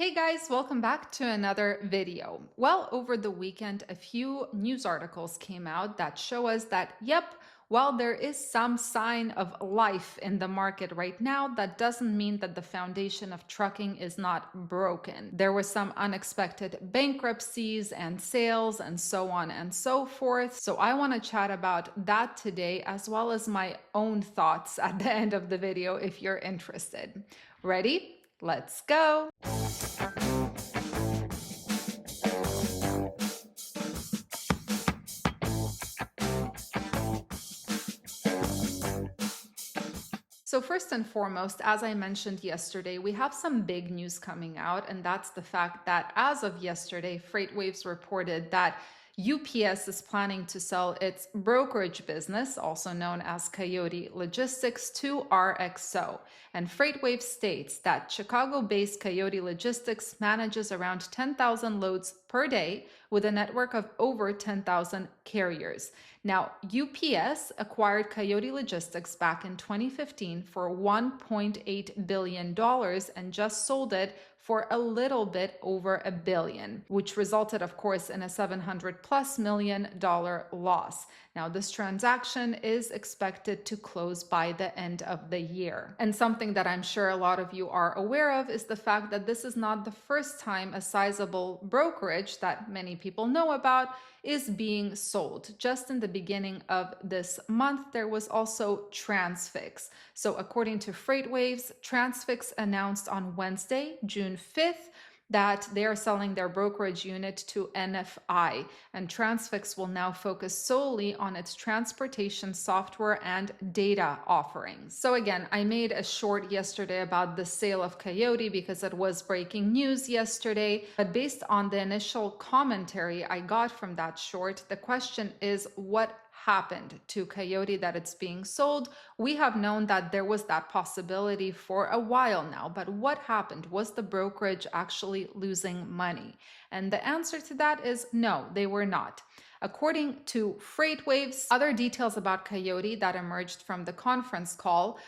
Hey guys, welcome back to another video. Well, over the weekend, a few news articles came out that show us that, yep, while there is some sign of life in the market right now, that doesn't mean that the foundation of trucking is not broken. There were some unexpected bankruptcies and sales and so on and so forth. So I want to chat about that today, as well as my own thoughts at the end of the video if you're interested. Ready? Let's go. So first and foremost, as I mentioned yesterday, we have some big news coming out, and that's the fact that as of yesterday, FreightWaves reported that UPS is planning to sell its brokerage business, also known as Coyote Logistics, to RXO. And FreightWaves states that Chicago-based Coyote Logistics manages around 10,000 loads per day with a network of over 10,000 carriers. Now, UPS acquired Coyote Logistics back in 2015 for $1.8 billion and just sold it for a little bit over $1 billion, which resulted, of course, in a $700+ million loss. Now, this transaction is expected to close by the end of the year. And something that I'm sure a lot of you are aware of is the fact that this is not the first time a sizable brokerage that many people know about is being sold. Just in the beginning of this month, there was also Transfix. So according to FreightWaves, Transfix announced on Wednesday, June 5th, that they are selling their brokerage unit to NFI, and Transfix will now focus solely on its transportation software and data offerings. So again, I made a short yesterday about the sale of Coyote because it was breaking news yesterday, but based on the initial commentary I got from that short, the question is, what happened to Coyote that it's being sold? We have known that there was that possibility for a while now, but what happened? Was the brokerage actually losing money? And the answer to that is no, they were not. According to FreightWaves, other details about Coyote that emerged from the conference call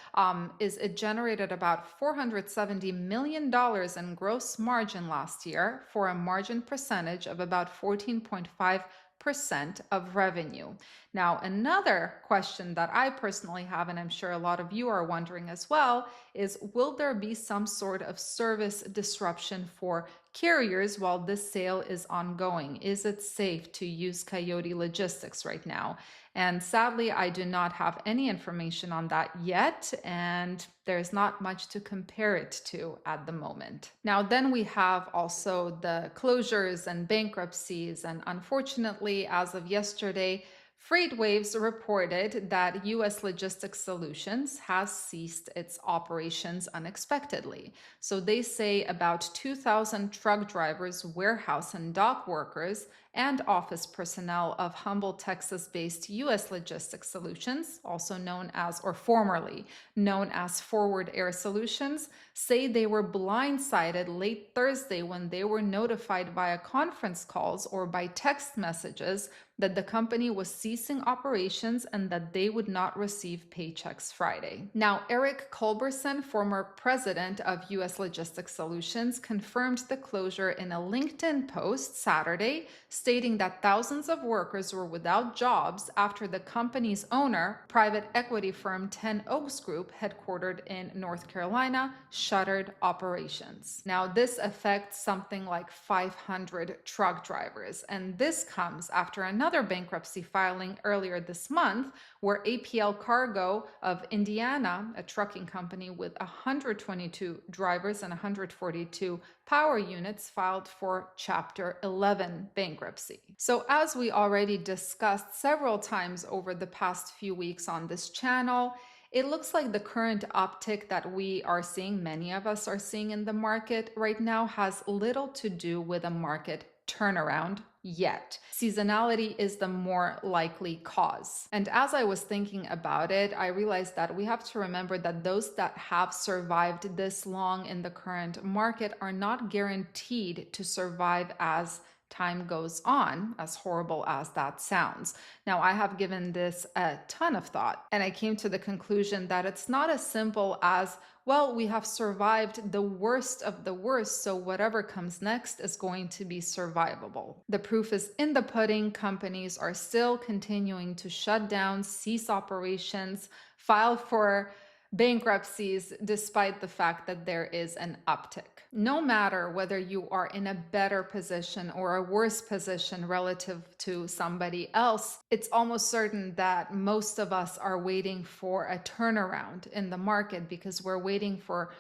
is it generated about $470 million in gross margin last year for a margin percentage of about 14.5% of revenue. Now, another question that I personally have, and I'm sure a lot of you are wondering as well, is will there be some sort of service disruption for carriers while this sale is ongoing? Is it safe to use Coyote Logistics right now? And sadly, I do not have any information on that yet, and there's not much to compare it to at the moment. Now, then we have also the closures and bankruptcies, and unfortunately, as of yesterday, FreightWaves reported that US Logistics Solutions has ceased its operations unexpectedly. So they say about 2,000 truck drivers, warehouse and dock workers, and office personnel of Humble, Texas-based US Logistics Solutions, also known as, or formerly known as Forward Air Solutions, say they were blindsided late Thursday when they were notified via conference calls or by text messages that the company was ceasing operations and that they would not receive paychecks Friday. Now, Eric Culberson, former president of US Logistics Solutions, confirmed the closure in a LinkedIn post Saturday, stating that thousands of workers were without jobs after the company's owner, private equity firm 10 Oaks Group, headquartered in North Carolina, shuttered operations. Now, this affects something like 500 truck drivers, and this comes after another bankruptcy filing earlier this month where APL Cargo of Indiana, a trucking company with 122 drivers and 142 power units, filed for Chapter 11 bankruptcy. So as we already discussed several times over the past few weeks on this channel, it looks like the current uptick that we are seeing, many of us are seeing in the market right now, has little to do with a market turnaround yet. Seasonality is the more likely cause. And as I was thinking about it, I realized that we have to remember that those that have survived this long in the current market are not guaranteed to survive as time goes on, as horrible as that sounds. Now, I have given this a ton of thought, and I came to the conclusion that it's not as simple as, Well, we have survived the worst of the worst, so whatever comes next is going to be survivable. The proof is in the pudding. Companies are still continuing to shut down, cease operations, file for bankruptcies, despite the fact that there is an uptick. No matter whether you are in a better position or a worse position relative to somebody else, it's almost certain that most of us are waiting for a turnaround in the market because we're waiting for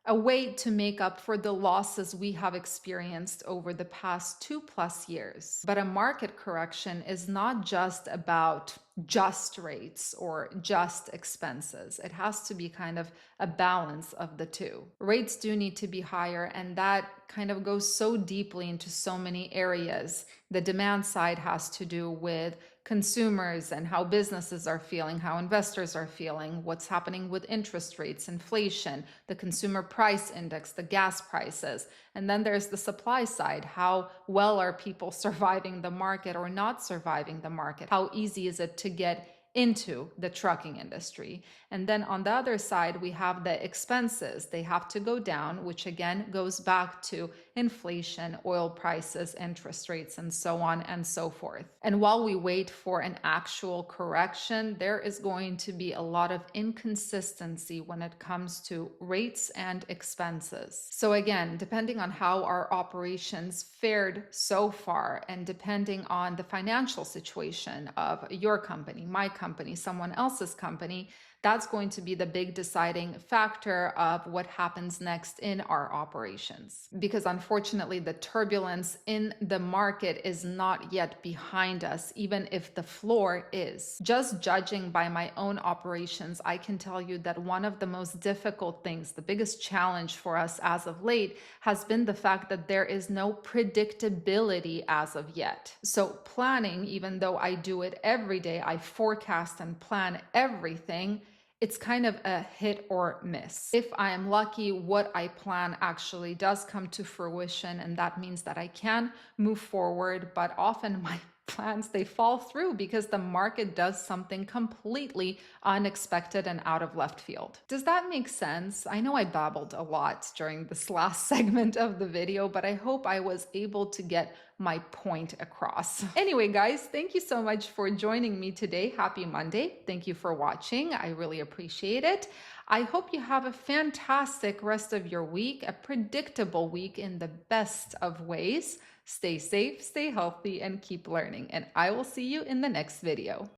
a way to make up for the losses we have experienced over the past 2+ years. But a market correction is not just about just rates or just expenses. It has to be kind of a balance of the two. Rates do need to be higher, and that kind of goes so deeply into so many areas. The demand side has to do with consumers and how businesses are feeling, how investors are feeling, what's happening with interest rates, inflation, the consumer price index, the gas prices. And then there's the supply side. How well are people surviving the market or not surviving the market? How easy is it to get into the trucking industry? And then on the other side, we have the expenses. They have to go down, which again goes back to inflation, oil prices, interest rates, and so on and so forth. And while we wait for an actual correction, there is going to be a lot of inconsistency when it comes to rates and expenses. So again, depending on how our operations fared so far, and depending on the financial situation of your company, my company, someone else's company, that's going to be the big deciding factor of what happens next in our operations. Because unfortunately, the turbulence in the market is not yet behind us, even if the floor is. Just judging by my own operations, I can tell you that one of the most difficult things, the biggest challenge for us as of late, has been the fact that there is no predictability as of yet. So planning, even though I do it every day, I forecast and plan everything, it's kind of a hit or miss. If I am lucky, what I plan actually does come to fruition, and that means that I can move forward, but often my plans, they fall through because the market does something completely unexpected and out of left field. Does that make sense? I know I babbled a lot during this last segment of the video, but I hope I was able to get my point across. Anyway, guys, thank you so much for joining me today. Happy Monday. Thank you for watching. I really appreciate it. I hope you have a fantastic rest of your week, a predictable week in the best of ways. Stay safe, stay healthy, and keep learning. And I will see you in the next video.